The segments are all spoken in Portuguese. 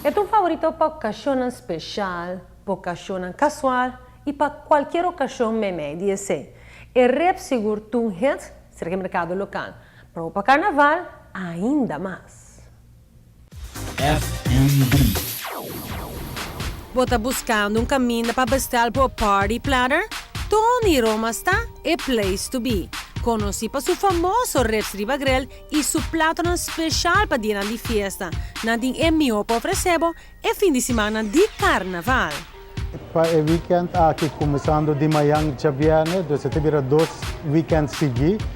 É tu favorito para ocasião especial, para ocasião casual e para qualquer ocasião media assim. E rep seguro tu het, será mercado local. Para o carnaval, ainda mais. FMB. Você buscando um caminho para bestar para o Party Planner? Tony Roma está é place to be. Conosci para seu famoso Reps Ribagrel e seu prato especial para dia de festa. Nading é meu para oferecer e fim de semana de carnaval. Para o weekend aqui começando de manhã já viene, então tivemos 2 weekends seguidos.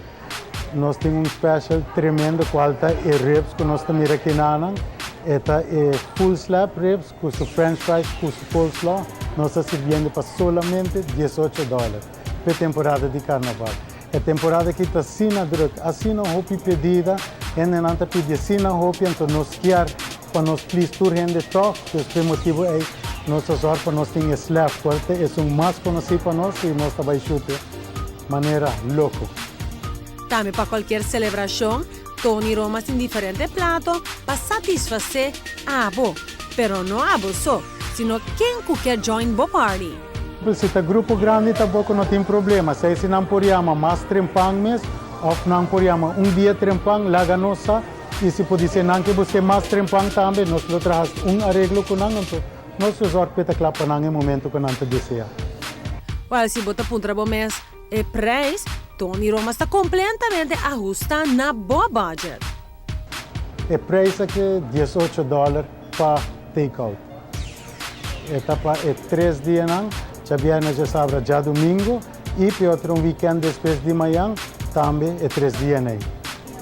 Nós temos special tremendo qualidade e ribs que nós estamos aqui na Esta é full slab ribs com french fries, com coleslaw. Nós estamos servindo para solamente $18 para a temporada de carnaval. A temporada que está assim na druk, assim na roupa pedida, e não está pedindo assim na roupa, então nós queremos para nós please tour rende toque, então o motivo é nossa sorte para nós ter slab forte, é mais conhecido para nós e nós também chuta de maneira louca. Também para qualquer celebração, Tony Roma tem diferentes pratos para satisfazer a abo. Pero não a abo só, sino quem quer join bo party. Se está grupo grande, tampouco não tem problema. Se não podemos mais trempang mês, ou não podemos dia trempang, laga nossa, e se pode ser não que você mais trempang também, nós trazemos arreglo com nós, então nós resolvemos para clapar no momento que nós deseja. Well, se você apunta para o mês e preço, Tony Roma está completamente ajustado na boa budget. O preço aqui é $18 para take-out. É 3 dias, já viene já sábado, já domingo, e para outro weekend depois de manhã, também é 3 dias.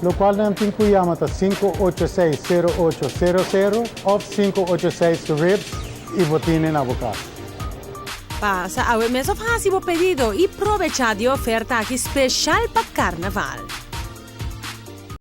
O qual não tem que chamar 586-0800 ou 586-RIBS e botine na boca. Passa a mesmo fácil o pedido e aproveita de oferta aqui especial para carnaval.